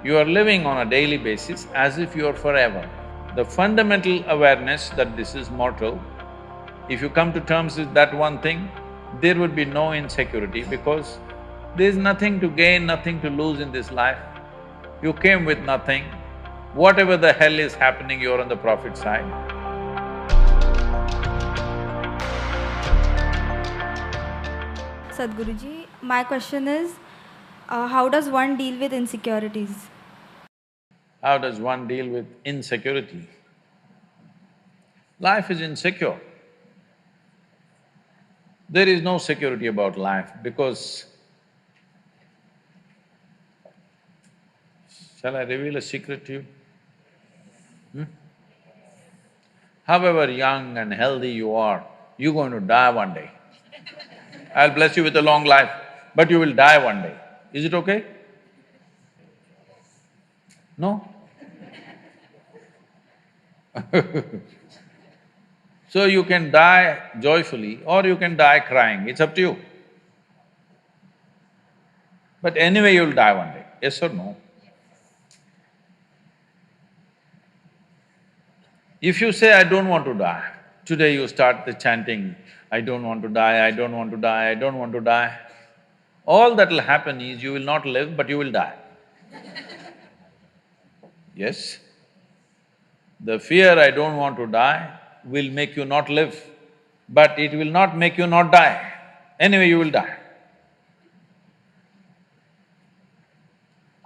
You are living on a daily basis as if you are forever. The fundamental awareness that this is mortal, if you come to terms with that one thing, there would be no insecurity because there's nothing to gain, nothing to lose in this life. You came with nothing. Whatever the hell is happening, you're on the profit side. Sadhguruji, my question is, how does one deal with insecurities? How does one deal with insecurity? Life is insecure. There is no security about life because… Shall I reveal a secret to you? However young and healthy you are, you're going to die one day. I'll bless you with a long life, but you will die one day. Is it okay? No? So you can die joyfully or you can die crying, it's up to you. But anyway you'll die one day, yes or no? If you say, I don't want to die, today you start the chanting, I don't want to die, I don't want to die, I don't want to die. All that'll happen is you will not live, but you will die. Yes? The fear, I don't want to die, will make you not live, but it will not make you not die. Anyway, you will die.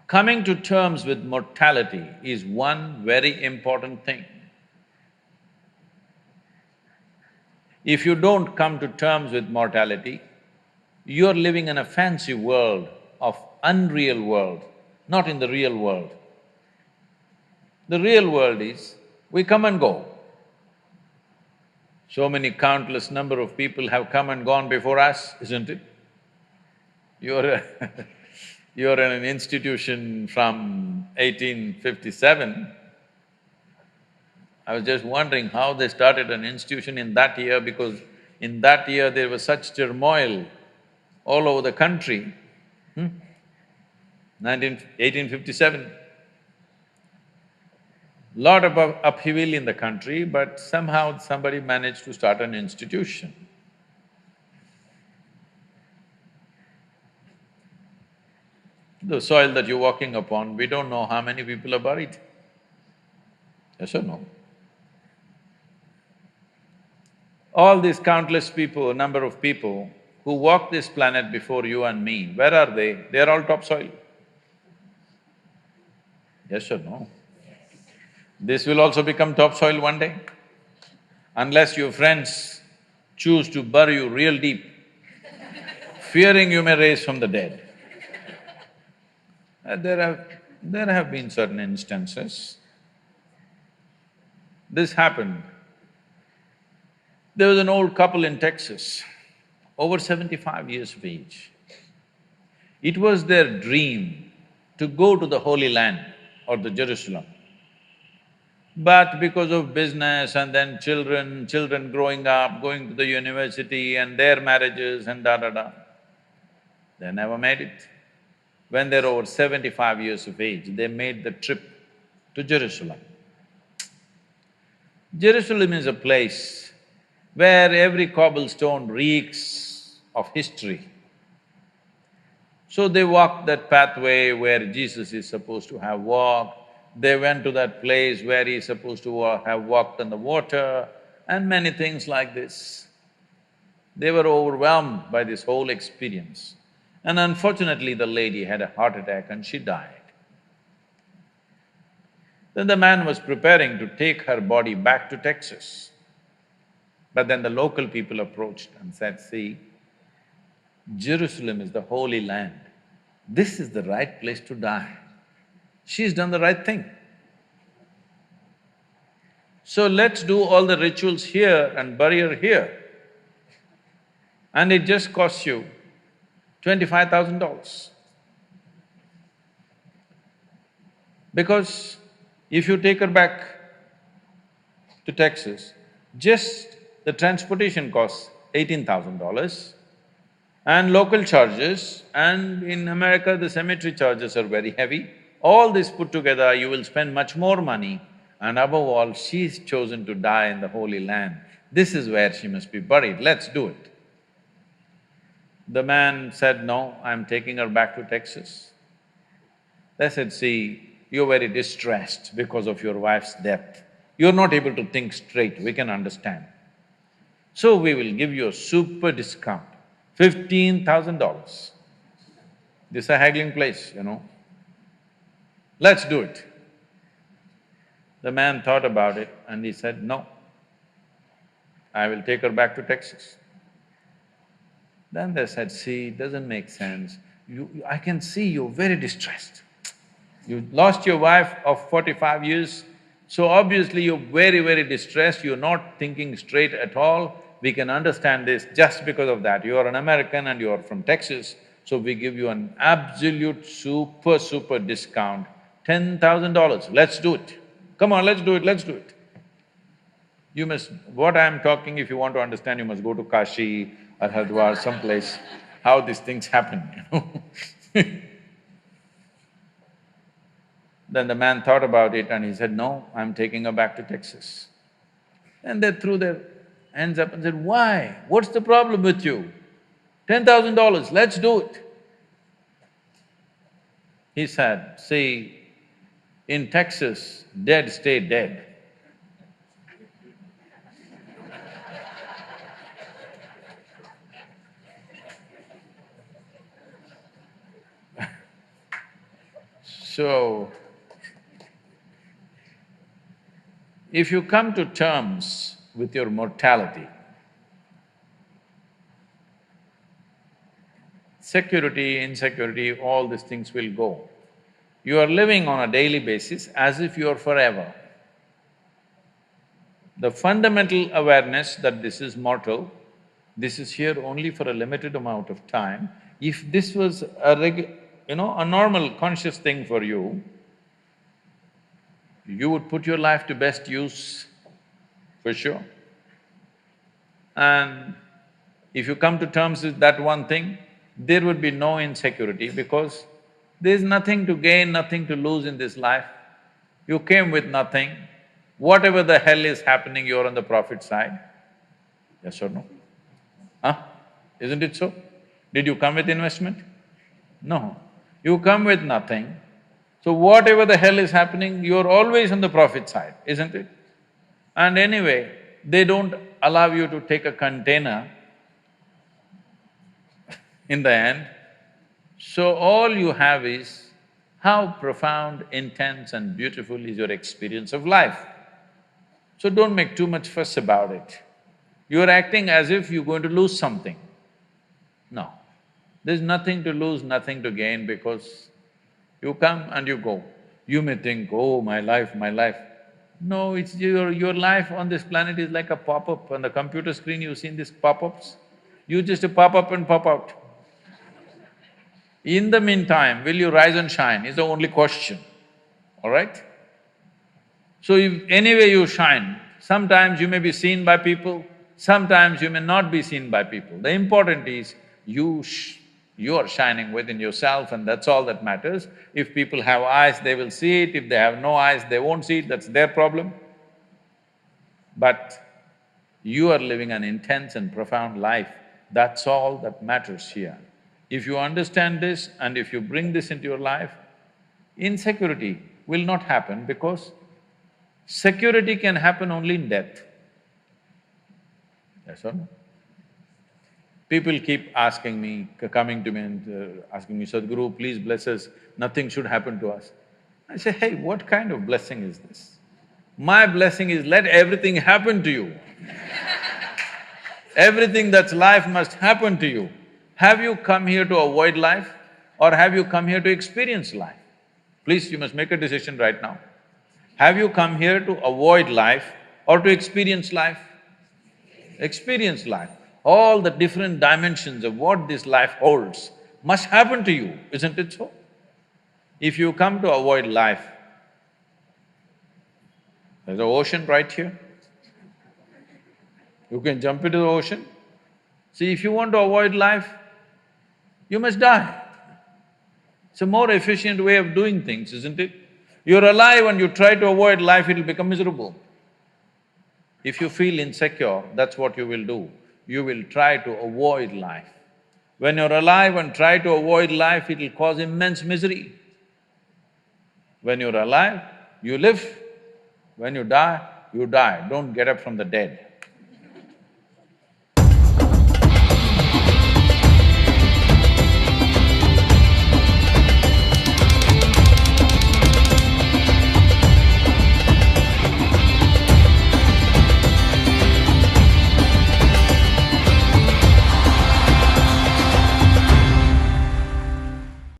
Coming to terms with mortality is one very important thing. If you don't come to terms with mortality, you're living in a fancy world of unreal world, not in the real world. The real world is, we come and go. So many countless number of people have come and gone before us, isn't it? You're you're in an institution from 1857. I was just wondering how they started an institution in that year because in that year there was such turmoil all over the country. 1857. Lot of upheaval in the country, but somehow somebody managed to start an institution. The soil that you're walking upon, we don't know how many people are buried. Yes or no? All these countless people, number of people who walk this planet before you and me, where are they? They're all topsoil. Yes or no? This will also become topsoil one day, unless your friends choose to bury you real deep, fearing you may raise from the dead. There have been certain instances. This happened. There was an old couple in Texas, over 75 years of age. It was their dream to go to the Holy Land or the Jerusalem. But because of business and then children growing up, going to the university and their marriages and da-da-da, they never made it. When they're over 75 years of age, they made the trip to Jerusalem. Jerusalem is a place where every cobblestone reeks of history. So they walked that pathway where Jesus is supposed to have walked. They went to that place where he's supposed to have walked on the water and many things like this. They were overwhelmed by this whole experience. And unfortunately, the lady had a heart attack and she died. Then the man was preparing to take her body back to Texas. But then the local people approached and said, see, Jerusalem is the Holy Land. This is the right place to die. She's done the right thing. So let's do all the rituals here and bury her here. And it just costs you $25,000. Because if you take her back to Texas, just the transportation costs $18,000 and local charges, and in America the cemetery charges are very heavy. All this put together, you will spend much more money, and above all, she's chosen to die in the Holy Land. This is where she must be buried, let's do it. The man said, no, I'm taking her back to Texas. They said, see, you're very distressed because of your wife's death. You're not able to think straight, we can understand. So we will give you a super discount, $15,000. This is a haggling place, you know. Let's do it. The man thought about it and he said, no, I will take her back to Texas. Then they said, see, it doesn't make sense. I can see you're very distressed. You lost your wife of 45 years, so obviously you're very, very distressed, you're not thinking straight at all. We can understand this just because of that. You are an American and you are from Texas, so we give you an absolute super discount, $10,000. Let's do it. Come on, let's do it, let's do it. You must… what I'm talking, if you want to understand, you must go to Kashi or Haridwar, someplace, how these things happen, you know. Then the man thought about it and he said, no, I'm taking her back to Texas. And they threw their hands up and said, why? What's the problem with you? $10,000, let's do it. He said, see, in Texas, dead stay dead. So, if you come to terms with your mortality, security, insecurity, all these things will go. You are living on a daily basis as if you are forever. The fundamental awareness that this is mortal, this is here only for a limited amount of time. If this was a normal conscious thing for you, you would put your life to best use, for sure. And if you come to terms with that one thing, there would be no insecurity because there's nothing to gain, nothing to lose in this life. You came with nothing. Whatever the hell is happening, you're on the profit side. Yes or no? Huh? Isn't it so? Did you come with investment? No. You come with nothing. So whatever the hell is happening, you're always on the profit side, isn't it? And anyway, they don't allow you to take a container in the end. So all you have is how profound, intense and beautiful is your experience of life. So don't make too much fuss about it. You're acting as if you're going to lose something. No, there's nothing to lose, nothing to gain because you come and you go. You may think, oh, my life, my life. No, it's your life on this planet is like a pop-up. On the computer screen, you've seen these pop-ups? You just pop up and pop out. In the meantime, will you rise and shine is the only question, all right? So if anyway you shine, sometimes you may be seen by people, sometimes you may not be seen by people. The important is you are shining within yourself and that's all that matters. If people have eyes, they will see it, if they have no eyes, they won't see it, that's their problem. But you are living an intense and profound life, that's all that matters here. If you understand this and if you bring this into your life, insecurity will not happen because security can happen only in death. Yes or no? People keep asking me, coming to me and asking me, Sadhguru, please bless us, nothing should happen to us. I say, hey, what kind of blessing is this? My blessing is let everything happen to you. Everything that's life must happen to you. Have you come here to avoid life or have you come here to experience life? Please, you must make a decision right now. Have you come here to avoid life or to experience life? Experience life. All the different dimensions of what this life holds must happen to you, isn't it so? If you come to avoid life, there's an ocean right here. You can jump into the ocean. See, if you want to avoid life, you must die. It's a more efficient way of doing things, isn't it? You're alive and you try to avoid life, it'll become miserable. If you feel insecure, that's what you will do. You will try to avoid life. When you're alive and try to avoid life, it'll cause immense misery. When you're alive, you live. When you die, don't get up from the dead.